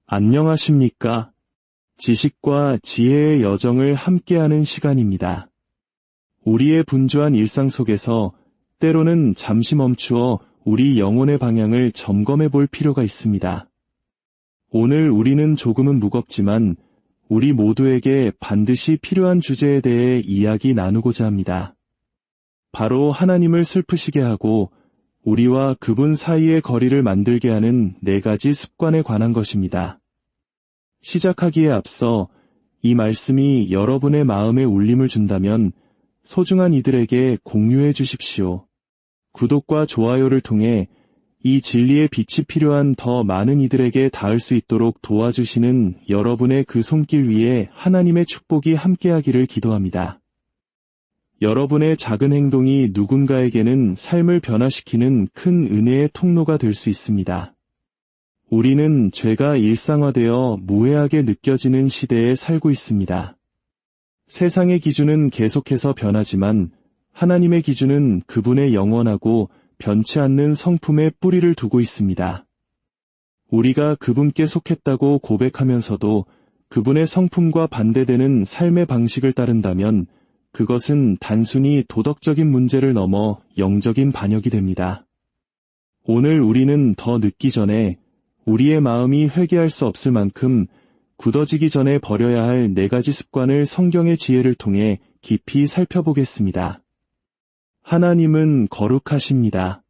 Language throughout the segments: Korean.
안녕하십니까? 지식과 지혜의 여정을 함께하는 시간입니다. 우리의 분주한 일상 속에서 때로는 잠시 멈추어 우리 영혼의 방향을 점검해 볼 필요가 있습니다. 오늘 우리는 조금은 무겁지만 우리 모두에게 반드시 필요한 주제에 대해 이야기 나누고자 합니다. 바로 하나님을 슬프시게 하고 우리와 그분 사이의 거리를 만들게 하는 4가지 습관에 관한 것입니다. 시작하기에 앞서 이 말씀이 여러분의 마음에 울림을 준다면 소중한 이들에게 공유해 주십시오. 구독과 좋아요를 통해 이 진리의 빛이 필요한 더 많은 이들에게 닿을 수 있도록 도와주시는 여러분의 그 손길 위에 하나님의 축복이 함께하기를 기도합니다. 여러분의 작은 행동이 누군가에게는 삶을 변화시키는 큰 은혜의 통로가 될 수 있습니다. 우리는 죄가 일상화되어 무해하게 느껴지는 시대에 살고 있습니다. 세상의 기준은 계속해서 변하지만 하나님의 기준은 그분의 영원하고 변치 않는 성품에 뿌리를 두고 있습니다. 우리가 그분께 속했다고 고백하면서도 그분의 성품과 반대되는 삶의 방식을 따른다면 그것은 단순히 도덕적인 문제를 넘어 영적인 반역이 됩니다. 오늘 우리는 더 늦기 전에 우리의 마음이 회개할 수 없을 만큼 굳어지기 전에 버려야 할 4가지 습관을 성경의 지혜를 통해 깊이 살펴보겠습니다. 하나님은 거룩하십니다.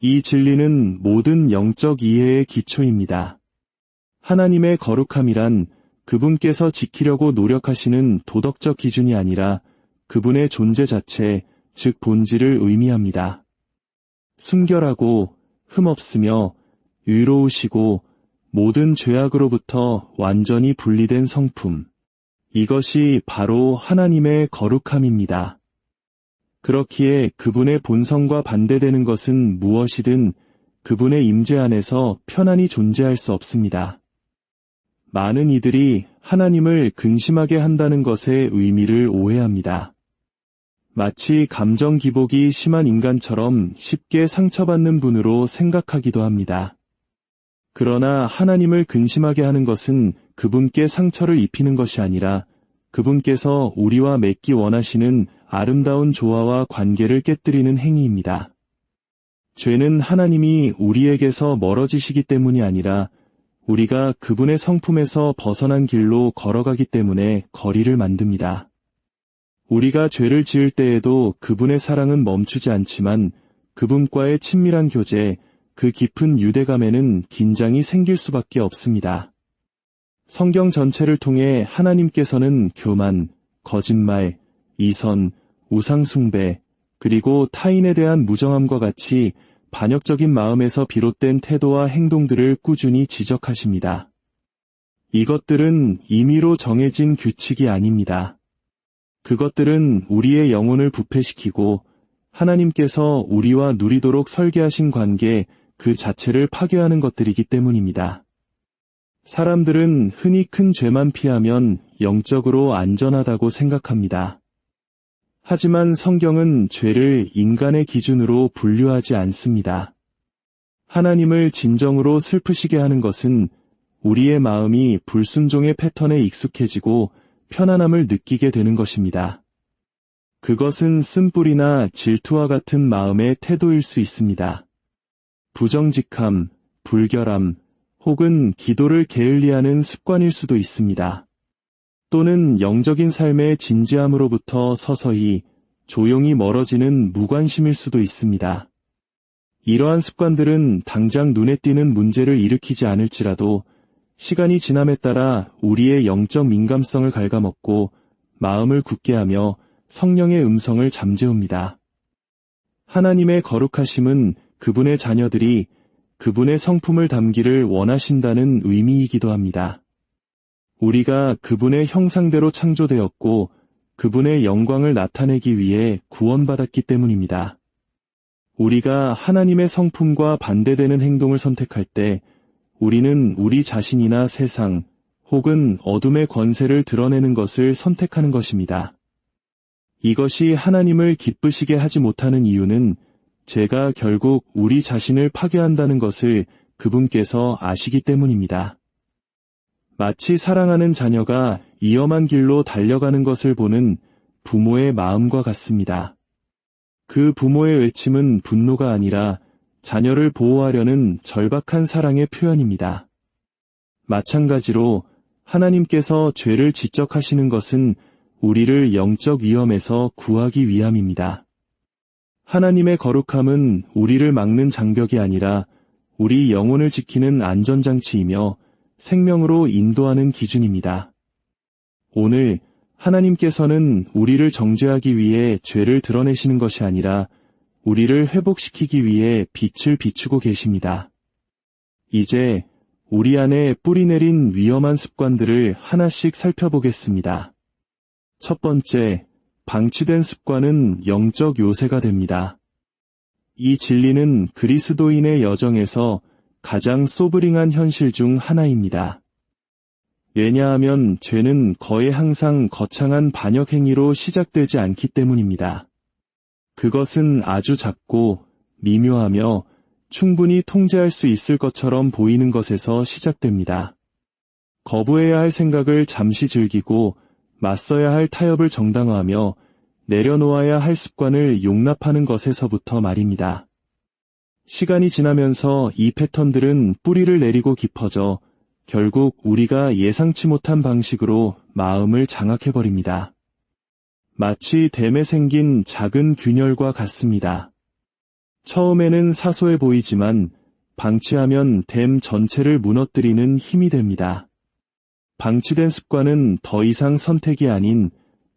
이 진리는 모든 영적 이해의 기초입니다. 하나님의 거룩함이란 그분께서 지키려고 노력하시는 도덕적 기준이 아니라 그분의 존재 자체, 즉 본질을 의미합니다. 순결하고 흠없으며 의로우시고 모든 죄악으로부터 완전히 분리된 성품. 이것이 바로 하나님의 거룩함입니다. 그렇기에 그분의 본성과 반대되는 것은 무엇이든 그분의 임재 안에서 편안히 존재할 수 없습니다. 많은 이들이 하나님을 근심하게 한다는 것의 의미를 오해합니다. 마치 감정 기복이 심한 인간처럼 쉽게 상처받는 분으로 생각하기도 합니다. 그러나 하나님을 근심하게 하는 것은 그분께 상처를 입히는 것이 아니라 그분께서 우리와 맺기 원하시는 아름다운 조화와 관계를 깨뜨리는 행위입니다. 죄는 하나님이 우리에게서 멀어지시기 때문이 아니라 우리가 그분의 성품에서 벗어난 길로 걸어가기 때문에 거리를 만듭니다. 우리가 죄를 지을 때에도 그분의 사랑은 멈추지 않지만 그분과의 친밀한 교제, 그 깊은 유대감에는 긴장이 생길 수밖에 없습니다. 성경 전체를 통해 하나님께서는 교만, 거짓말, 이선, 우상숭배, 그리고 타인에 대한 무정함과 같이 반역적인 마음에서 비롯된 태도와 행동들을 꾸준히 지적하십니다. 이것들은 임의로 정해진 규칙이 아닙니다. 그것들은 우리의 영혼을 부패시키고 하나님께서 우리와 누리도록 설계하신 관계 그 자체를 파괴하는 것들이기 때문입니다. 사람들은 흔히 큰 죄만 피하면 영적으로 안전하다고 생각합니다. 하지만 성경은 죄를 인간의 기준으로 분류하지 않습니다. 하나님을 진정으로 슬프시게 하는 것은 우리의 마음이 불순종의 패턴에 익숙해지고 편안함을 느끼게 되는 것입니다. 그것은 쓴뿌리나 질투와 같은 마음의 태도일 수 있습니다. 부정직함, 불결함, 혹은 기도를 게을리하는 습관일 수도 있습니다. 또는 영적인 삶의 진지함으로부터 서서히 조용히 멀어지는 무관심일 수도 있습니다. 이러한 습관들은 당장 눈에 띄는 문제를 일으키지 않을지라도 시간이 지남에 따라 우리의 영적 민감성을 갉아먹고 마음을 굳게 하며 성령의 음성을 잠재웁니다. 하나님의 거룩하심은 그분의 자녀들이 그분의 성품을 담기를 원하신다는 의미이기도 합니다. 우리가 그분의 형상대로 창조되었고 그분의 영광을 나타내기 위해 구원받았기 때문입니다. 우리가 하나님의 성품과 반대되는 행동을 선택할 때 우리는 우리 자신이나 세상 혹은 어둠의 권세를 드러내는 것을 선택하는 것입니다. 이것이 하나님을 기쁘시게 하지 못하는 이유는 죄가 결국 우리 자신을 파괴한다는 것을 그분께서 아시기 때문입니다. 마치 사랑하는 자녀가 위험한 길로 달려가는 것을 보는 부모의 마음과 같습니다. 그 부모의 외침은 분노가 아니라 자녀를 보호하려는 절박한 사랑의 표현입니다. 마찬가지로 하나님께서 죄를 지적하시는 것은 우리를 영적 위험에서 구하기 위함입니다. 하나님의 거룩함은 우리를 막는 장벽이 아니라 우리 영혼을 지키는 안전장치이며 생명으로 인도하는 기준입니다. 오늘 하나님께서는 우리를 정죄하기 위해 죄를 드러내시는 것이 아니라 우리를 회복시키기 위해 빛을 비추고 계십니다. 이제 우리 안에 뿌리내린 위험한 습관들을 하나씩 살펴보겠습니다. 첫 번째, 방치된 습관은 영적 요새가 됩니다. 이 진리는 그리스도인의 여정에서 가장 소브링한 현실 중 하나입니다. 왜냐하면 죄는 거의 항상 거창한 반역 행위로 시작되지 않기 때문입니다. 그것은 아주 작고 미묘하며 충분히 통제할 수 있을 것처럼 보이는 것에서 시작됩니다. 거부해야 할 생각을 잠시 즐기고 맞서야 할 타협을 정당화하며 내려놓아야 할 습관을 용납하는 것에서부터 말입니다. 시간이 지나면서 이 패턴들은 뿌리를 내리고 깊어져 결국 우리가 예상치 못한 방식으로 마음을 장악해버립니다. 마치 댐에 생긴 작은 균열과 같습니다. 처음에는 사소해 보이지만 방치하면 댐 전체를 무너뜨리는 힘이 됩니다. 방치된 습관은 더 이상 선택이 아닌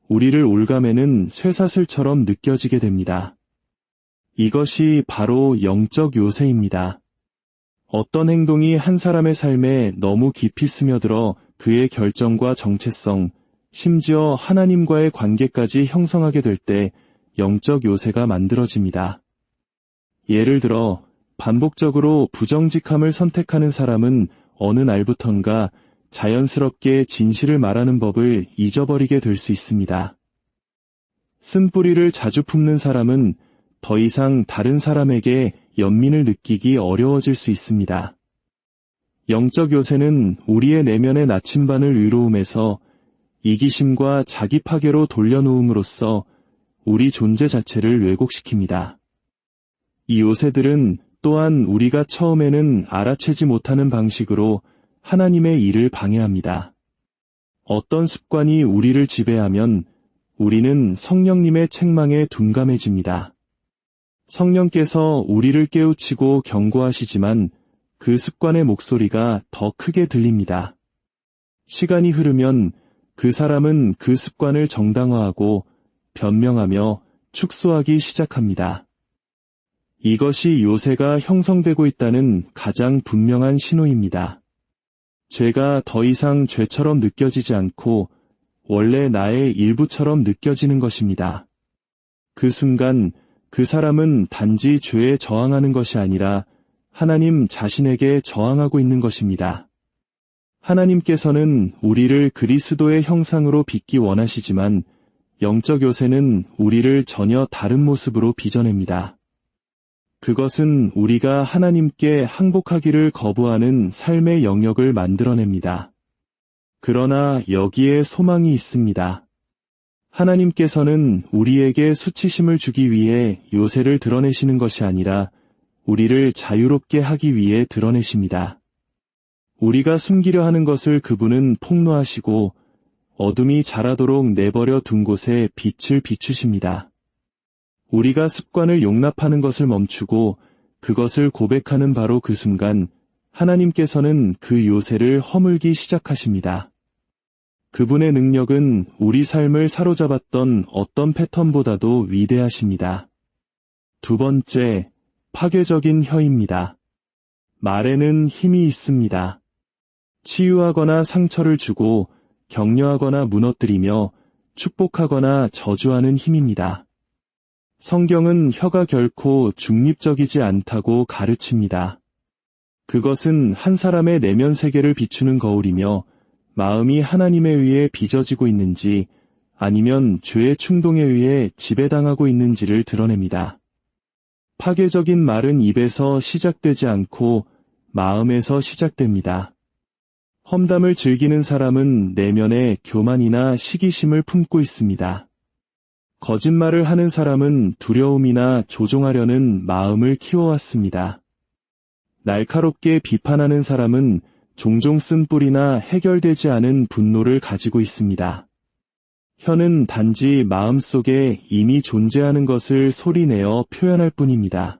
우리를 올가매는 쇠사슬처럼 느껴지게 됩니다. 이것이 바로 영적 요새입니다. 어떤 행동이 한 사람의 삶에 너무 깊이 스며들어 그의 결정과 정체성, 심지어 하나님과의 관계까지 형성하게 될 때 영적 요새가 만들어집니다. 예를 들어 반복적으로 부정직함을 선택하는 사람은 어느 날부턴가 자연스럽게 진실을 말하는 법을 잊어버리게 될 수 있습니다. 쓴뿌리를 자주 품는 사람은 더 이상 다른 사람에게 연민을 느끼기 어려워질 수 있습니다. 영적 요새는 우리의 내면의 나침반을 위로움에서 이기심과 자기 파괴로 돌려놓음으로써 우리 존재 자체를 왜곡시킵니다. 이 요새들은 또한 우리가 처음에는 알아채지 못하는 방식으로 하나님의 일을 방해합니다. 어떤 습관이 우리를 지배하면 우리는 성령님의 책망에 둔감해집니다. 성령께서 우리를 깨우치고 경고하시지만 그 습관의 목소리가 더 크게 들립니다. 시간이 흐르면 그 사람은 그 습관을 정당화하고 변명하며 축소하기 시작합니다. 이것이 요새가 형성되고 있다는 가장 분명한 신호입니다. 죄가 더 이상 죄처럼 느껴지지 않고 원래 나의 일부처럼 느껴지는 것입니다. 그 순간 그 사람은 단지 죄에 저항하는 것이 아니라 하나님 자신에게 저항하고 있는 것입니다. 하나님께서는 우리를 그리스도의 형상으로 빚기 원하시지만 영적 요새는 우리를 전혀 다른 모습으로 빚어냅니다. 그것은 우리가 하나님께 항복하기를 거부하는 삶의 영역을 만들어냅니다. 그러나 여기에 소망이 있습니다. 하나님께서는 우리에게 수치심을 주기 위해 요새를 드러내시는 것이 아니라 우리를 자유롭게 하기 위해 드러내십니다. 우리가 숨기려 하는 것을 그분은 폭로하시고 어둠이 자라도록 내버려 둔 곳에 빛을 비추십니다. 우리가 습관을 용납하는 것을 멈추고 그것을 고백하는 바로 그 순간 하나님께서는 그 요새를 허물기 시작하십니다. 그분의 능력은 우리 삶을 사로잡았던 어떤 패턴보다도 위대하십니다. 두 번째, 파괴적인 혀입니다. 말에는 힘이 있습니다. 치유하거나 상처를 주고 격려하거나 무너뜨리며 축복하거나 저주하는 힘입니다. 성경은 혀가 결코 중립적이지 않다고 가르칩니다. 그것은 한 사람의 내면 세계를 비추는 거울이며 마음이 하나님에 의해 빚어지고 있는지 아니면 죄의 충동에 의해 지배당하고 있는지를 드러냅니다. 파괴적인 말은 입에서 시작되지 않고 마음에서 시작됩니다. 험담을 즐기는 사람은 내면에 교만이나 시기심을 품고 있습니다. 거짓말을 하는 사람은 두려움이나 조종하려는 마음을 키워왔습니다. 날카롭게 비판하는 사람은 종종 쓴뿌리나 해결되지 않은 분노를 가지고 있습니다. 혀는 단지 마음속에 이미 존재하는 것을 소리내어 표현할 뿐입니다.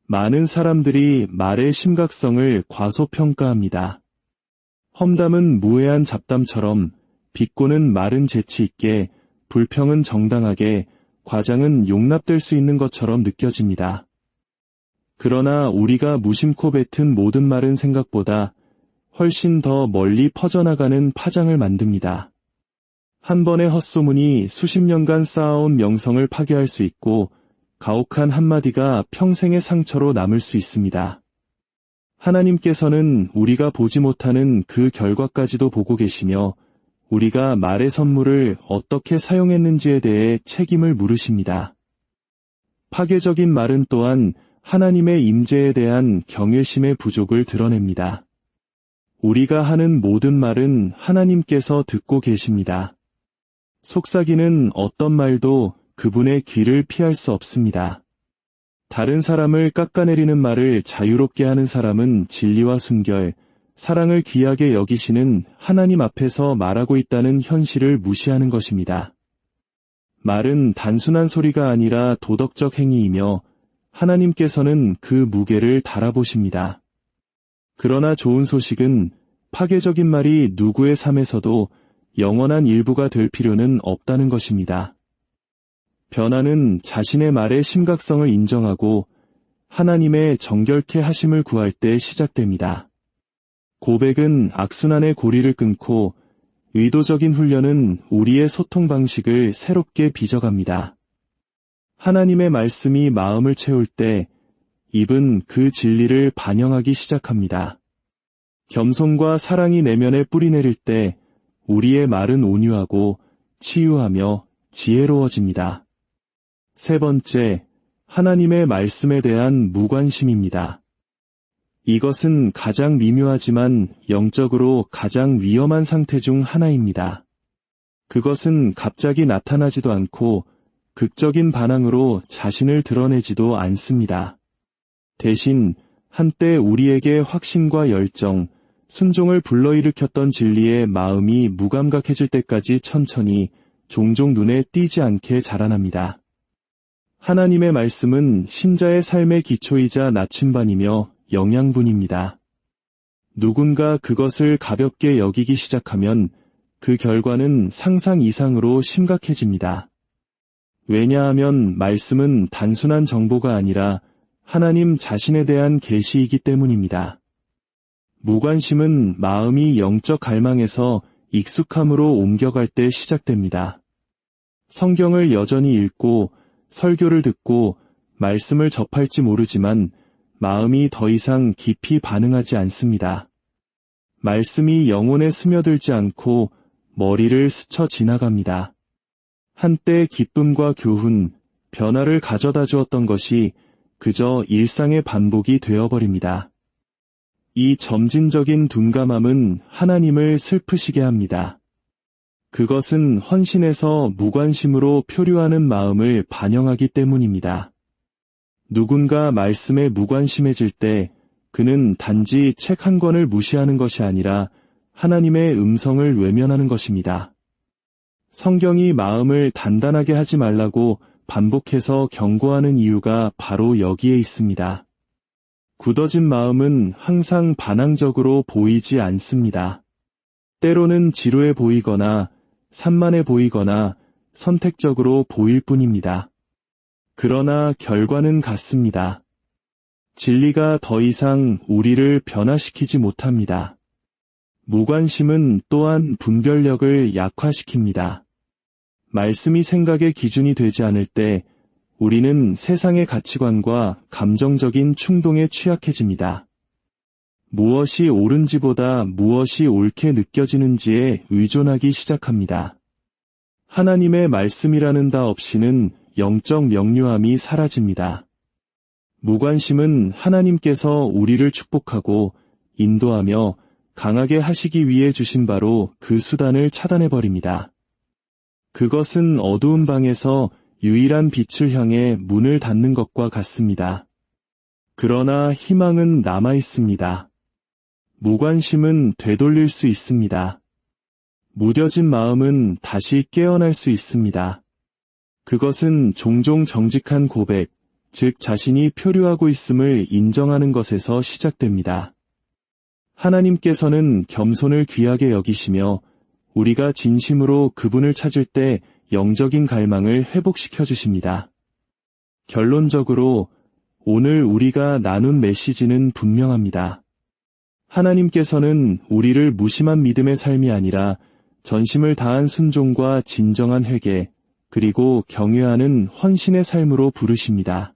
많은 사람들이 말의 심각성을 과소평가합니다. 험담은 무해한 잡담처럼, 비꼬는 말은 재치 있게, 불평은 정당하게, 과장은 용납될 수 있는 것처럼 느껴집니다. 그러나 우리가 무심코 뱉은 모든 말은 생각보다 훨씬 더 멀리 퍼져나가는 파장을 만듭니다. 한 번의 헛소문이 수십 년간 쌓아온 명성을 파괴할 수 있고, 가혹한 한마디가 평생의 상처로 남을 수 있습니다. 하나님께서는 우리가 보지 못하는 그 결과까지도 보고 계시며, 우리가 말의 선물을 어떻게 사용했는지에 대해 책임을 물으십니다. 파괴적인 말은 또한 하나님의 임재에 대한 경외심의 부족을 드러냅니다. 우리가 하는 모든 말은 하나님께서 듣고 계십니다. 속삭이는 어떤 말도 그분의 귀를 피할 수 없습니다. 다른 사람을 깎아내리는 말을 자유롭게 하는 사람은 진리와 순결, 사랑을 귀하게 여기시는 하나님 앞에서 말하고 있다는 현실을 무시하는 것입니다. 말은 단순한 소리가 아니라 도덕적 행위이며 하나님께서는 그 무게를 달아보십니다. 그러나 좋은 소식은 파괴적인 말이 누구의 삶에서도 영원한 일부가 될 필요는 없다는 것입니다. 변화는 자신의 말의 심각성을 인정하고 하나님의 정결케 하심을 구할 때 시작됩니다. 고백은 악순환의 고리를 끊고 의도적인 훈련은 우리의 소통 방식을 새롭게 빚어갑니다. 하나님의 말씀이 마음을 채울 때 입은 그 진리를 반영하기 시작합니다. 겸손과 사랑이 내면에 뿌리내릴 때 우리의 말은 온유하고 치유하며 지혜로워집니다. 세 번째, 하나님의 말씀에 대한 무관심입니다. 이것은 가장 미묘하지만 영적으로 가장 위험한 상태 중 하나입니다. 그것은 갑자기 나타나지도 않고 극적인 반항으로 자신을 드러내지도 않습니다. 대신 한때 우리에게 확신과 열정, 순종을 불러일으켰던 진리의 마음이 무감각해질 때까지 천천히 종종 눈에 띄지 않게 자라납니다. 하나님의 말씀은 신자의 삶의 기초이자 나침반이며 영양분입니다. 누군가 그것을 가볍게 여기기 시작하면 그 결과는 상상 이상으로 심각해집니다. 왜냐하면 말씀은 단순한 정보가 아니라 하나님 자신에 대한 계시이기 때문입니다. 무관심은 마음이 영적 갈망에서 익숙함으로 옮겨갈 때 시작됩니다. 성경을 여전히 읽고 설교를 듣고 말씀을 접할지 모르지만 마음이 더 이상 깊이 반응하지 않습니다. 말씀이 영혼에 스며들지 않고 머리를 스쳐 지나갑니다. 한때 기쁨과 교훈, 변화를 가져다 주었던 것이 그저 일상의 반복이 되어버립니다. 이 점진적인 둔감함은 하나님을 슬프시게 합니다. 그것은 헌신에서 무관심으로 표류하는 마음을 반영하기 때문입니다. 누군가 말씀에 무관심해질 때 그는 단지 책 한 권을 무시하는 것이 아니라 하나님의 음성을 외면하는 것입니다. 성경이 마음을 단단하게 하지 말라고 반복해서 경고하는 이유가 바로 여기에 있습니다. 굳어진 마음은 항상 반항적으로 보이지 않습니다. 때로는 지루해 보이거나 산만해 보이거나 선택적으로 보일 뿐입니다. 그러나 결과는 같습니다. 진리가 더 이상 우리를 변화시키지 못합니다. 무관심은 또한 분별력을 약화시킵니다. 말씀이 생각의 기준이 되지 않을 때 우리는 세상의 가치관과 감정적인 충동에 취약해집니다. 무엇이 옳은지보다 무엇이 옳게 느껴지는지에 의존하기 시작합니다. 하나님의 말씀이라는 다 없이는 영적 명료함이 사라집니다. 무관심은 하나님께서 우리를 축복하고 인도하며 강하게 하시기 위해 주신 바로 그 수단을 차단해버립니다. 그것은 어두운 방에서 유일한 빛을 향해 문을 닫는 것과 같습니다. 그러나 희망은 남아 있습니다. 무관심은 되돌릴 수 있습니다. 무뎌진 마음은 다시 깨어날 수 있습니다. 그것은 종종 정직한 고백, 즉 자신이 표류하고 있음을 인정하는 것에서 시작됩니다. 하나님께서는 겸손을 귀하게 여기시며 우리가 진심으로 그분을 찾을 때 영적인 갈망을 회복시켜 주십니다. 결론적으로 오늘 우리가 나눈 메시지는 분명합니다. 하나님께서는 우리를 무심한 믿음의 삶이 아니라 전심을 다한 순종과 진정한 회개, 그리고 경외하는 헌신의 삶으로 부르십니다.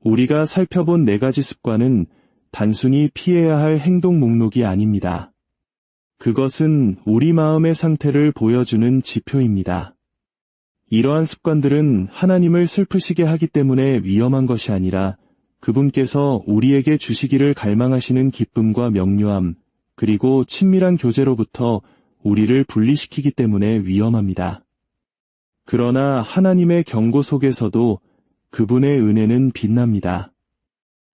우리가 살펴본 4가지 습관은 단순히 피해야 할 행동 목록이 아닙니다. 그것은 우리 마음의 상태를 보여주는 지표입니다. 이러한 습관들은 하나님을 슬프시게 하기 때문에 위험한 것이 아니라 그분께서 우리에게 주시기를 갈망하시는 기쁨과 명료함, 그리고 친밀한 교제로부터 우리를 분리시키기 때문에 위험합니다. 그러나 하나님의 경고 속에서도 그분의 은혜는 빛납니다.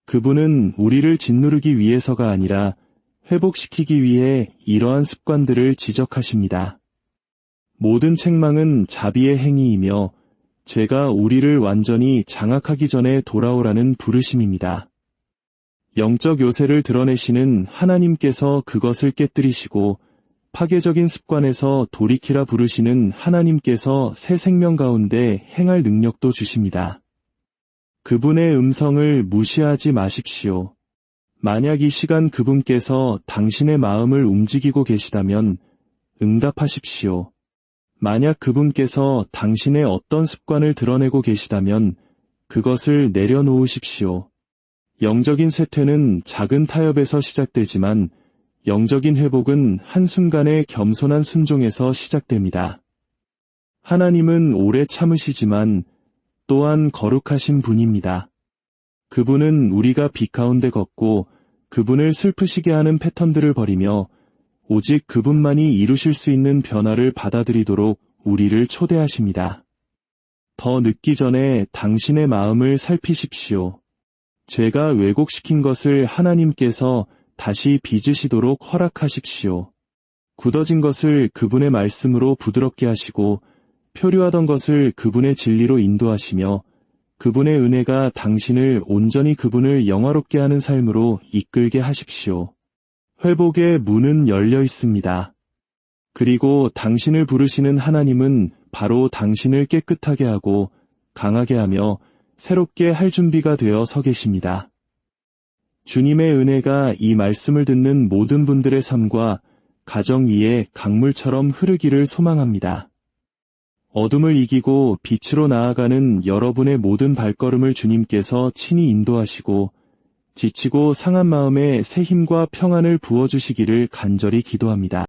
그분은 우리를 짓누르기 위해서가 아니라 회복시키기 위해 이러한 습관들을 지적하십니다. 모든 책망은 자비의 행위이며 죄가 우리를 완전히 장악하기 전에 돌아오라는 부르심입니다. 영적 요새를 드러내시는 하나님께서 그것을 깨뜨리시고 파괴적인 습관에서 돌이키라 부르시는 하나님께서 새 생명 가운데 행할 능력도 주십니다. 그분의 음성을 무시하지 마십시오. 만약 이 시간 그분께서 당신의 마음을 움직이고 계시다면 응답하십시오. 만약 그분께서 당신의 어떤 습관을 드러내고 계시다면 그것을 내려놓으십시오. 영적인 쇠퇴는 작은 타협에서 시작되지만 영적인 회복은 한순간의 겸손한 순종에서 시작됩니다. 하나님은 오래 참으시지만 또한 거룩하신 분입니다. 그분은 우리가 빛 가운데 걷고 그분을 슬프시게 하는 패턴들을 버리며 오직 그분만이 이루실 수 있는 변화를 받아들이도록 우리를 초대하십니다. 더 늦기 전에 당신의 마음을 살피십시오. 죄가 왜곡시킨 것을 하나님께서 다시 빚으시도록 허락하십시오. 굳어진 것을 그분의 말씀으로 부드럽게 하시고 표류하던 것을 그분의 진리로 인도하시며 그분의 은혜가 당신을 온전히 그분을 영화롭게 하는 삶으로 이끌게 하십시오. 회복의 문은 열려 있습니다. 그리고 당신을 부르시는 하나님은 바로 당신을 깨끗하게 하고 강하게 하며 새롭게 할 준비가 되어 서 계십니다. 주님의 은혜가 이 말씀을 듣는 모든 분들의 삶과 가정 위에 강물처럼 흐르기를 소망합니다. 어둠을 이기고 빛으로 나아가는 여러분의 모든 발걸음을 주님께서 친히 인도하시고 지치고 상한 마음에 새 힘과 평안을 부어주시기를 간절히 기도합니다.